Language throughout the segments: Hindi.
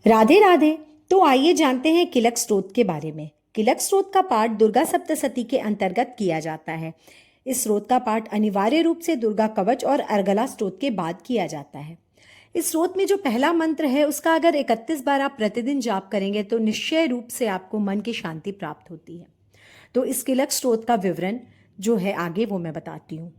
राधे राधे। तो आइए जानते हैं किलक स्तोत्र के बारे में। किलक स्तोत्र का पाठ दुर्गा सप्तशती के अंतर्गत किया जाता है। इस स्तोत्र का पाठ अनिवार्य रूप से दुर्गा कवच और अर्गला स्तोत्र के बाद किया जाता है। इस स्तोत्र में जो पहला मंत्र है उसका अगर 31 बार आप प्रतिदिन जाप करेंगे तो निश्चय रूप से आपको मन की शांति प्राप्त होती है। तो इस किलक स्तोत्र का विवरण जो है आगे वो मैं बताती हूँ।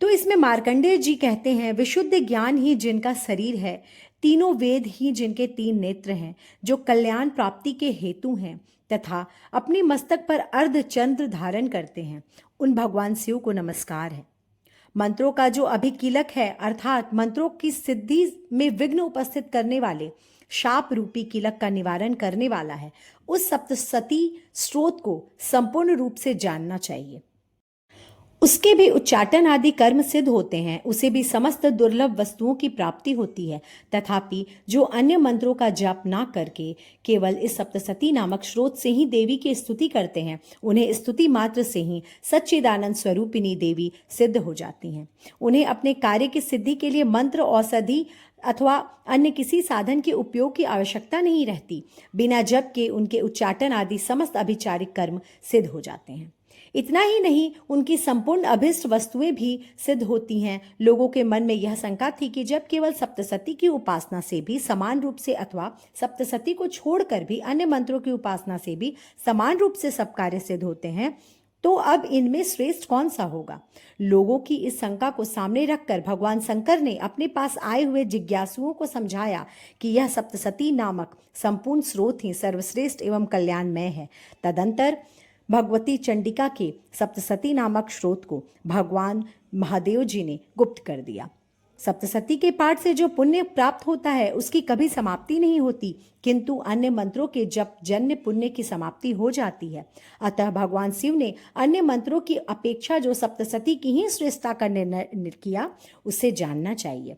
तो इसमें मार्कंडेय जी कहते हैं, विशुद्ध ज्ञान ही जिनका शरीर है, तीनों वेद ही जिनके तीन नेत्र हैं, जो कल्याण प्राप्ति के हेतु हैं तथा अपने मस्तक पर अर्ध चंद्र धारण करते हैं, उन भगवान शिव को नमस्कार है। मंत्रों का जो अभिकीलक है अर्थात मंत्रों की सिद्धि में विघ्न उपस्थित करने वाले शाप रूपी कीलक का निवारण करने वाला है, उस सप्तशती स्रोत को संपूर्ण रूप से जानना चाहिए। उसके भी उच्चाटन आदि कर्म सिद्ध होते हैं, उसे भी समस्त दुर्लभ वस्तुओं की प्राप्ति होती है। तथापि जो अन्य मंत्रों का जप ना करके केवल इस सप्तशती नामक स्रोत से ही देवी की स्तुति करते हैं, उन्हें स्तुति मात्र से ही सच्चिदानंद स्वरूपिणी देवी सिद्ध हो जाती हैं। उन्हें अपने कार्य की सिद्धि के लिए मंत्र, औषधि अथवा अन्य किसी साधन के उपयोग की आवश्यकता नहीं रहती। बिना जप के उनके उच्चाटन आदि समस्त अभिचारिक कर्म सिद्ध हो जाते हैं। इतना ही नहीं, उनकी संपूर्ण अभिष्ट वस्तुएं भी सिद्ध होती हैं। लोगों के मन में यह शंका थी कि जब केवल सप्तशती की उपासना से भी समान रूप से अथवा सप्तशती को छोड़कर भी अन्य मंत्रों की उपासना से भी समान रूप से सब कार्य सिद्ध होते हैं, तो अब इनमें श्रेष्ठ कौन सा होगा। लोगों की इस शंका को सामने रखकर भगवान शंकर ने अपने पास आए हुए जिज्ञासुओं को समझाया कि यह सप्तशती नामक संपूर्ण स्रोत ही सर्वश्रेष्ठ एवं कल्याणमय है। तदंतर भगवती चंडिका के सप्तशती नामक स्रोत को भगवान महादेव जी ने गुप्त कर दिया। सप्तशती के पाठ से जो पुण्य प्राप्त होता है उसकी कभी समाप्ति नहीं होती, किंतु अन्य मंत्रों के जप जन्य पुण्य की समाप्ति हो जाती है। अतः भगवान शिव ने अन्य मंत्रों की अपेक्षा जो सप्तशती की ही श्रेष्ठता का निर्णय किया, उसे जानना चाहिए।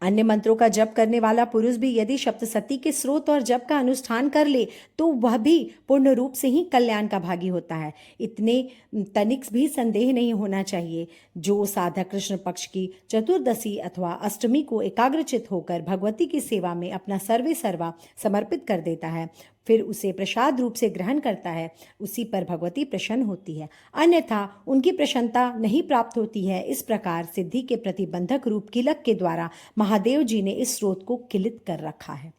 अन्य मंत्रों का जप करने वाला पुरुष भी यदि सप्तशती के स्रोत और जप का अनुष्ठान कर ले तो वह भी पूर्ण रूप से ही कल्याण का भागी होता है। इतने तनिक भी संदेह नहीं होना चाहिए। जो साधक कृष्ण पक्ष की चतुर्दशी अथवा अष्टमी को एकाग्रचित होकर भगवती की सेवा में अपना सर्वे सर्वा समर्पित कर देता है, फिर उसे प्रसाद रूप से ग्रहण करता है, उसी पर भगवती प्रसन्न होती है, अन्यथा उनकी प्रसन्नता नहीं प्राप्त होती है। इस प्रकार सिद्धि के प्रतिबंधक रूप किलक के द्वारा महादेव जी ने इस स्रोत को किलित कर रखा है।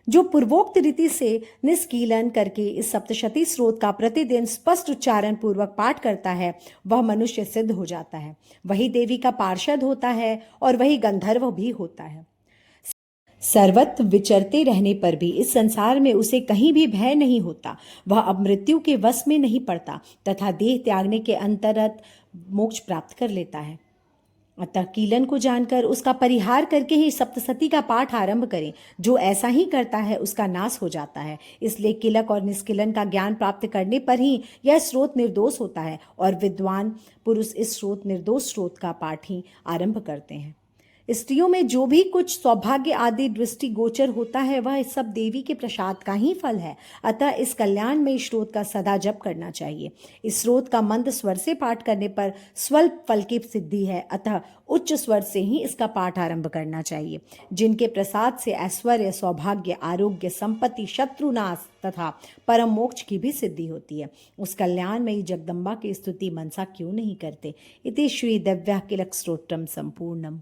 जो पूर्वोक्त रीति से निष्कीलन करके इस सप्तशती स्रोत का प्रतिदिन स्पष्ट उच्चारण पूर्वक पाठ करता है, वह मनुष्य सिद्ध हो जाता है, वही देवी का पार्षद होता है और वही गंधर्व भी होता है। सर्वत्र विचरते रहने पर भी इस संसार में उसे कहीं भी भय नहीं होता। वह अब मृत्यु के वश में नहीं पड़ता तथा देह त्यागने के अंतरत मोक्ष प्राप्त कर लेता है। अतः कीलन को जानकर उसका परिहार करके ही सप्तशती का पाठ आरंभ करें। जो ऐसा ही करता है उसका नाश हो जाता है। इसलिए किलक और निष्किलन का ज्ञान प्राप्त करने पर ही यह स्रोत निर्दोष होता है और विद्वान पुरुष इस स्रोत निर्दोष स्रोत का पाठ ही आरंभ करते हैं। स्त्रियों में जो भी कुछ सौभाग्य आदि दृष्टि गोचर होता है वह सब देवी के प्रसाद का ही फल है। अतः इस कल्याण में स्रोत का सदा जप करना चाहिए। इस स्रोत का मंद स्वर से पाठ करने पर स्वल्प फल की सिद्धि है, अतः उच्च स्वर से ही इसका पाठ आरंभ करना चाहिए। जिनके प्रसाद से ऐश्वर्य, सौभाग्य, आरोग्य, संपत्ति, शत्रुनाश तथा परम मोक्ष की भी सिद्धि होती है, उस कल्याण में जगदम्बा की स्तुति मनसा क्यों नहीं करते। इति श्री दिव्या किलक स्तोत्रम संपूर्णम।